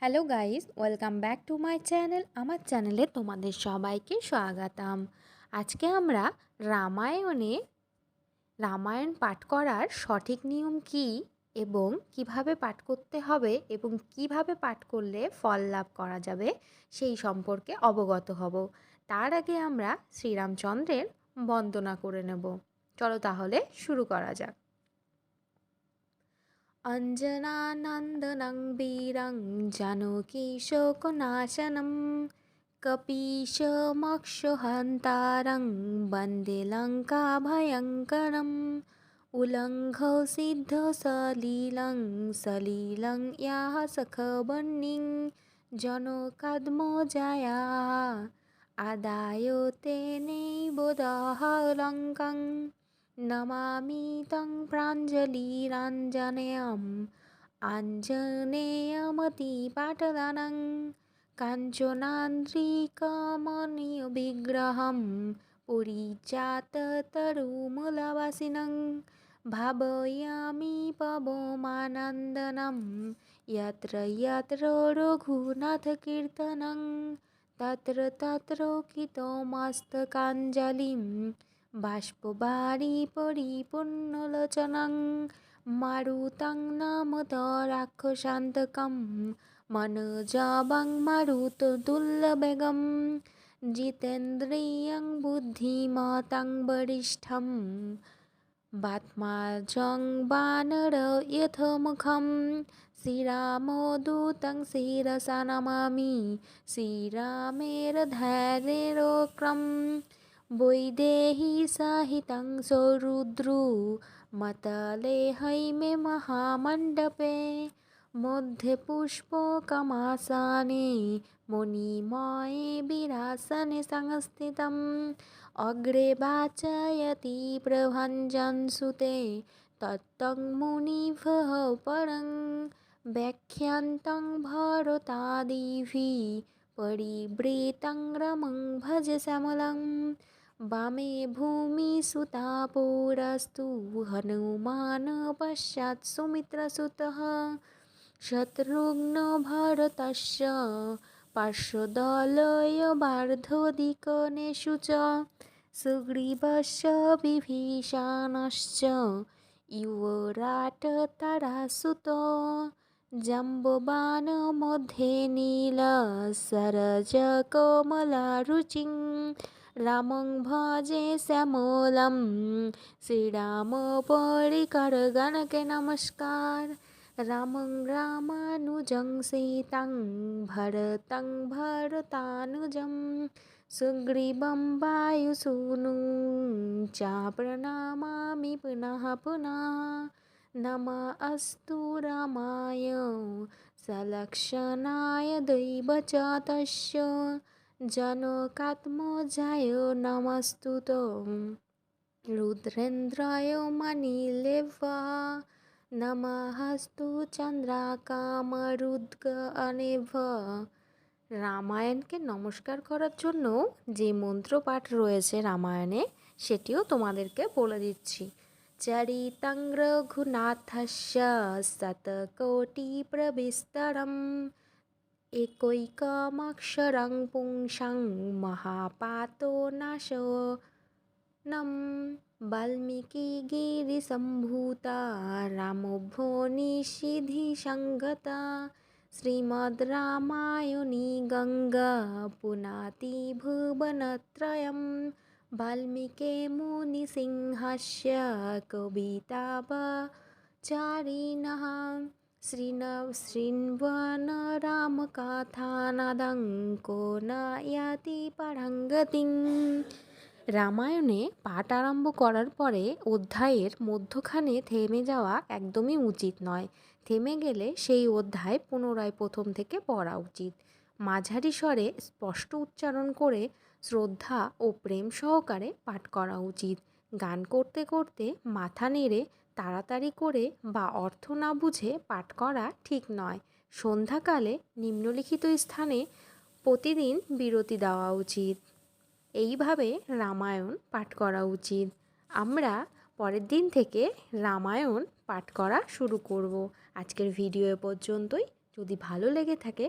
Hello guys, welcome back to my channel. আমার চ্যানেলে তোমাদের সবাইকে স্বাগতম। আজকে আমরা রামায়ণে রামায়ণ পাঠ করার সঠিক নিয়ম কী এবং কিভাবে পাঠ করতে হবে এবং কিভাবে পাঠ করলে ফল লাভ করা যাবে সেই সম্পর্কে অবগত হব। তার আগে আমরা শ্রীরামচন্দ্রের বন্দনা করে নেব। চলো তাহলে শুরু করা যাক। अञ्जनानन्दनं वीरं जानकीशोकनाशनं कपीशमक्षहन्तारं वन्दे लङ्काभयङ्करम् उल्लङ्घौ सिद्धसलिलं सलिलं याः सखवर्णिं जनकात्मजाया आदाय तेनैव दहलङ्कम् नमामि तं प्राञ्जलिराञ्जनेयम् आञ्जनेयमतिपाटलानं काञ्चनाद्रिकमनीयविग्रहं पुरीजाततरुमूलवासिनं भावयामि पवमानन्दनं यत्र यत्र रघुनाथकीर्तनं तत्र तत्र कृतमस्तकाञ्जलिं बाष्पवारी परिपूर्णलोचनं मारुतं नमत राक्षसान्तकं मनोजवं मारुततुल्यवेगं जितेन्द्रियं बुद्धिमतां वरिष्ठं वात्माजं वानरयथमुखं श्रीरामदूतं शिरसा नमामि श्रीरामेर्धैर्यरोक्रम् वैदेही सहितं सौरुद्रु मतले हैमे महामण्डपे मध्ये पुष्पकमासने मुनिमये विरासने संस्थितम् अग्रे वाचयति प्रभञ्जनसुते तत्तं मुनिभः परं व्याख्यान्तं भरतादिभिः परिवृतं रमं भज श्यामलं वामे भूमिसुता पुरस्तु हनुमान् पश्चात् सुमित्रसुतः शत्रुघ्नभरतस्य पार्श्वदलयवार्धोदिकनेषु च सुग्रीवस्य विभीषणश्च युवराट् तारासुतो जम्बुवानमध्ये नीलसरजकमलारुचिं रामं भजे श्यामलं श्रीरामपरिकरगणके नमस्कार। रामं रामानुजं सीतं भरतं भरतानुजं सुग्रीवं वायुसूनुं च प्रणमामि पुनः पुनः। नमोऽस्तु रामाय सलक्षणाय दैवजातस्य जनकात्मजाय नमस्तुतं रुद्रेन्द्राय मणिलेभ्यः नमस्तु চন্দ্রাকামরুদ্গণেভ্যः। রামায়ণকে নমস্কার করার জন্য যে মন্ত্র পাঠ রয়েছে রামায়ণে সেটিও তোমাদেরকে বলে দিচ্ছি। চরিतं रघुनाथस्य शतकोटिप्रविस्तरम् एकैकमक्षरं पुंसां महापातनाशनं वाल्मीकिगिरिसम्भूता रामोऽभ्यो-निशिधिसंगता श्रीमद् रामायणी गङ्गा पुनाति भुवनत्रयं वाल्मीकि मुनिसिंहस्य कवितावचारिणः शृण्वन् रामकथानादं को न याति পরাং গতিং। রামায়ণে পাঠ আরম্ভ করার পরে অধ্যায়ের মধ্যখানে থেমে যাওয়া একদমই উচিত নয়। থেমে গেলে সেই অধ্যায় পুনরায় প্রথম থেকে পড়া উচিত। মাঝারি স্বরে স্পষ্ট উচ্চারণ করে শ্রদ্ধা ও প্রেম সহকারে পাঠ করা উচিত। গান করতে করতে মাথা নেড়ে তাড়াতাড়ি করে বা অর্থ না বুঝে পাঠ করা ঠিক নয়। সন্ধ্যাকালে নিম্নলিখিত স্থানে প্রতিদিন বিরতি দেওয়া উচিত। এইভাবে রামায়ণ পাঠ করা উচিত। আমরা পরের দিন থেকে রামায়ণ পাঠ করা শুরু করব। আজকের ভিডিও এ পর্যন্তই। যদি ভালো লেগে থাকে